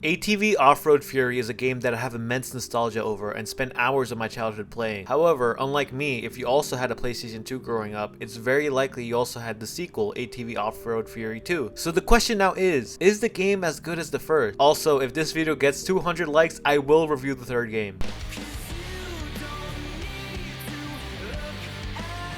ATV Offroad Fury is a game that I have immense nostalgia over and spent hours of my childhood playing. However, unlike me, if you also had a PlayStation 2 growing up, it's very likely you also had the sequel, ATV Offroad Fury 2. So the question now is the game as good as the first? Also, if this video gets 200 likes, I will review the third game.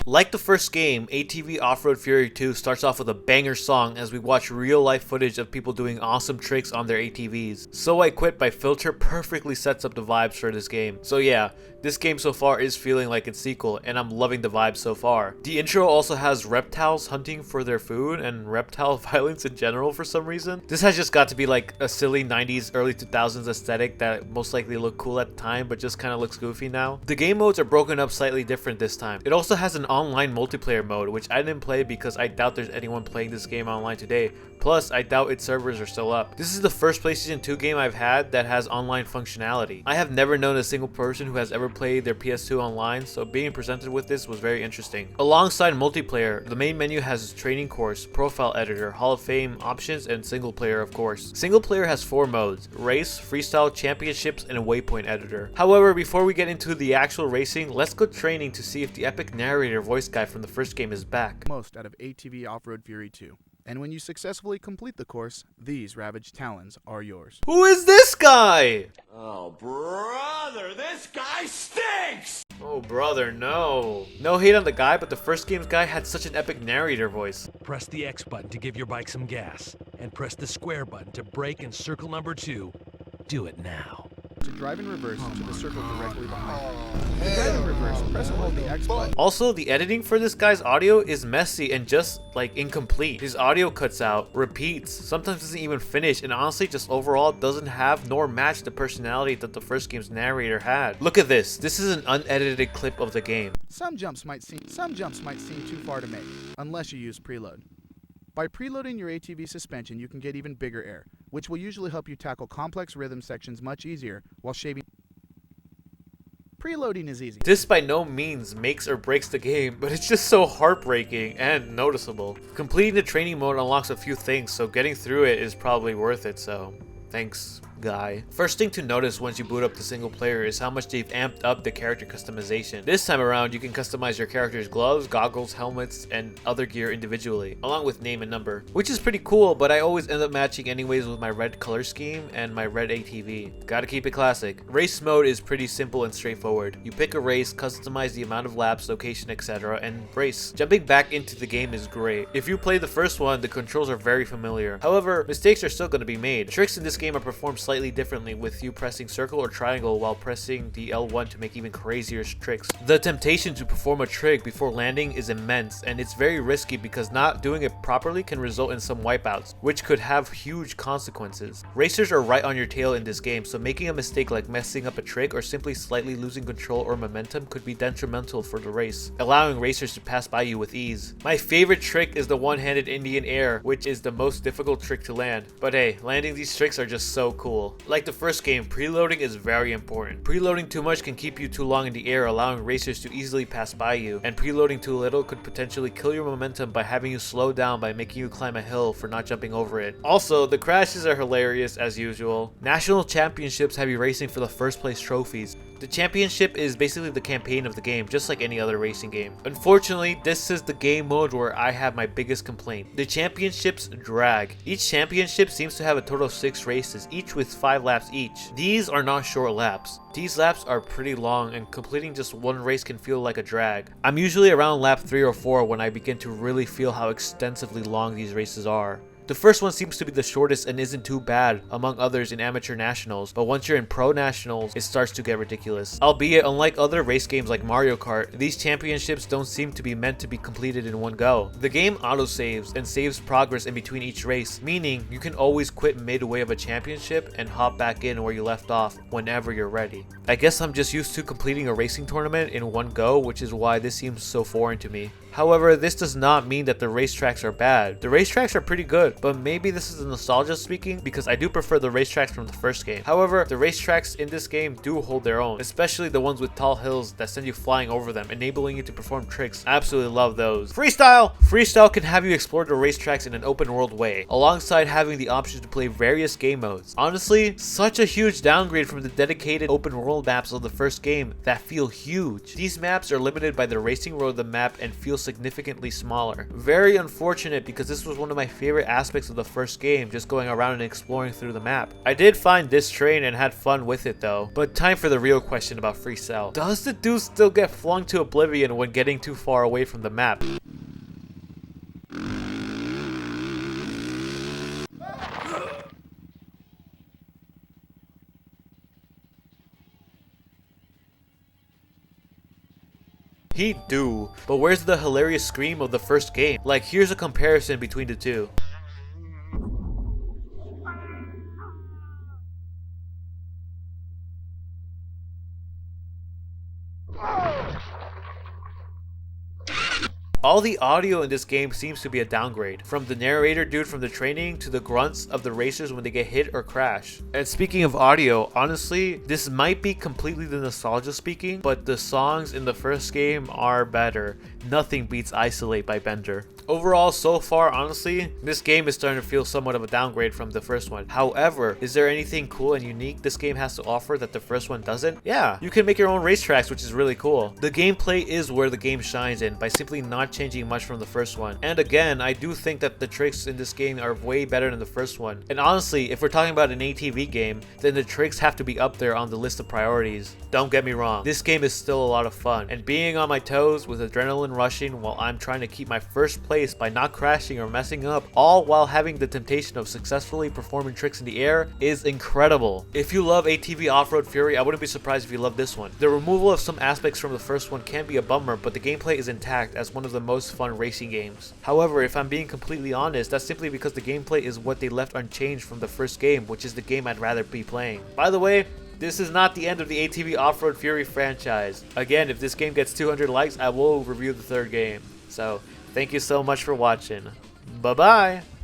Like the first game, ATV Offroad Fury 2 starts off with a banger song as we watch real life footage of people doing awesome tricks on their ATVs. So I Quit by Filter perfectly sets up the vibes for this game. So yeah, this game so far is feeling like its sequel and I'm loving the vibes so far. The intro also has reptiles hunting for their food and reptile violence in general for some reason. This has just got to be like a silly 90s early 2000s aesthetic that most likely looked cool at the time but just kind of looks goofy now. The game modes are broken up slightly different this time. It also has an online multiplayer mode, which I didn't play because I doubt there's anyone playing this game online today. Plus, I doubt its servers are still up. This is the first PlayStation 2 game I've had that has online functionality. I have never known a single person who has ever played their PS2 online, so being presented with this was very interesting. Alongside multiplayer, the main menu has training course, profile editor, Hall of Fame options, and single player of course. Single player has 4 modes: race, freestyle, championships, and a waypoint editor. However, before we get into the actual racing, let's go training to see if the epic narrator voice guy from the first game is back. Most out of ATV Offroad Fury 2. And when you successfully complete the course, these ravaged talons are yours. Who is this guy? Oh, brother, this guy stinks! Oh, brother, no. No hate on the guy, but the first game's guy had such an epic narrator voice. Press the X button to give your bike some gas, and press the square button to brake in circle number 2. Do it now. To drive in reverse into the circle directly behind you. To drive in reverse, press and hold the X button. Also, the editing for this guy's audio is messy and just like incomplete. His audio cuts out, repeats, sometimes doesn't even finish, and honestly just overall doesn't have nor match the personality that the first game's narrator had. Look at this. This is an unedited clip of the game. Some jumps might seem too far to make, unless you use preload. By preloading your ATV suspension, you can get even bigger air, which will usually help you tackle complex rhythm sections much easier while shaving. Preloading is easy. This by no means makes or breaks the game, but it's just so heartbreaking and noticeable. Completing the training mode unlocks a few things, so getting through it is probably worth it, so thanks, guy. First thing to notice once you boot up the single player is how much they've amped up the character customization. This time around, you can customize your character's gloves, goggles, helmets, and other gear individually, along with name and number, which is pretty cool, but I always end up matching anyways with my red color scheme and my red ATV. Gotta keep it classic. Race mode is pretty simple and straightforward. You pick a race, customize the amount of laps, location, etc., and race. Jumping back into the game is great. If you play the first one, the controls are very familiar. However, mistakes are still going to be made. Tricks in this game are performed slightly differently, with you pressing circle or triangle while pressing the L1 to make even crazier tricks. The temptation to perform a trick before landing is immense, and it's very risky because not doing it properly can result in some wipeouts, which could have huge consequences. Racers are right on your tail in this game, so making a mistake like messing up a trick or simply slightly losing control or momentum could be detrimental for the race, allowing racers to pass by you with ease. My favorite trick is the one-handed Indian air, which is the most difficult trick to land, but hey, landing these tricks are just so cool. Like the first game, preloading is very important. Preloading too much can keep you too long in the air, allowing racers to easily pass by you, and preloading too little could potentially kill your momentum by having you slow down by making you climb a hill for not jumping over it. Also, the crashes are hilarious as usual. National championships have you racing for the first place trophies. The championship is basically the campaign of the game, just like any other racing game. Unfortunately, this is the game mode where I have my biggest complaint. The championships drag. Each championship seems to have a total of 6 races, each with 5 laps each. These are not short laps. These laps are pretty long, and completing just one race can feel like a drag. I'm usually around lap 3 or 4 when I begin to really feel how extensively long these races are. The first one seems to be the shortest and isn't too bad among others in amateur nationals, but once you're in pro nationals, it starts to get ridiculous. Albeit, unlike other race games like Mario Kart, these championships don't seem to be meant to be completed in one go. The game autosaves and saves progress in between each race, meaning you can always quit midway of a championship and hop back in where you left off whenever you're ready. I guess I'm just used to completing a racing tournament in one go, which is why this seems so foreign to me. However, this does not mean that the racetracks are bad. The racetracks are pretty good, but maybe this is the nostalgia speaking because I do prefer the racetracks from the first game. However, the racetracks in this game do hold their own, especially the ones with tall hills that send you flying over them, enabling you to perform tricks. I absolutely love those. Freestyle! Freestyle can have you explore the racetracks in an open world way, alongside having the option to play various game modes. Honestly, such a huge downgrade from the dedicated open world maps of the first game that feel huge. These maps are limited by the racing road of the map and feel significantly smaller. Very unfortunate because this was one of my favorite aspects of the first game, just going around and exploring through the map. I did find this train and had fun with it though. But time for the real question about freestyle. Does the dude still get flung to oblivion when getting too far away from the map? He do, but where's the hilarious scream of the first game? Like, here's a comparison between the two. All the audio in this game seems to be a downgrade, from the narrator dude from the training to the grunts of the racers when they get hit or crash. And speaking of audio, honestly, this might be completely the nostalgia speaking, but the songs in the first game are better. Nothing beats Isolate by Bender. Overall, so far, honestly, this game is starting to feel somewhat of a downgrade from the first one. However, is there anything cool and unique this game has to offer that the first one doesn't? Yeah, you can make your own racetracks, which is really cool. The gameplay is where the game shines in by simply not changing much from the first one. And again, I do think that the tricks in this game are way better than the first one. And honestly, if we're talking about an ATV game, then the tricks have to be up there on the list of priorities. Don't get me wrong, this game is still a lot of fun, and being on my toes with adrenaline rushing while I'm trying to keep my first place by not crashing or messing up, all while having the temptation of successfully performing tricks in the air, is incredible. If you love ATV Offroad Fury, I wouldn't be surprised if you love this one. The removal of some aspects from the first one can be a bummer, but the gameplay is intact as one of the most fun racing games. However, if I'm being completely honest, that's simply because the gameplay is what they left unchanged from the first game, which is the game I'd rather be playing. By the way, this is not the end of the ATV Offroad Fury franchise. Again, if this game gets 200 likes, I will review the third game. So, thank you so much for watching. Bye-bye!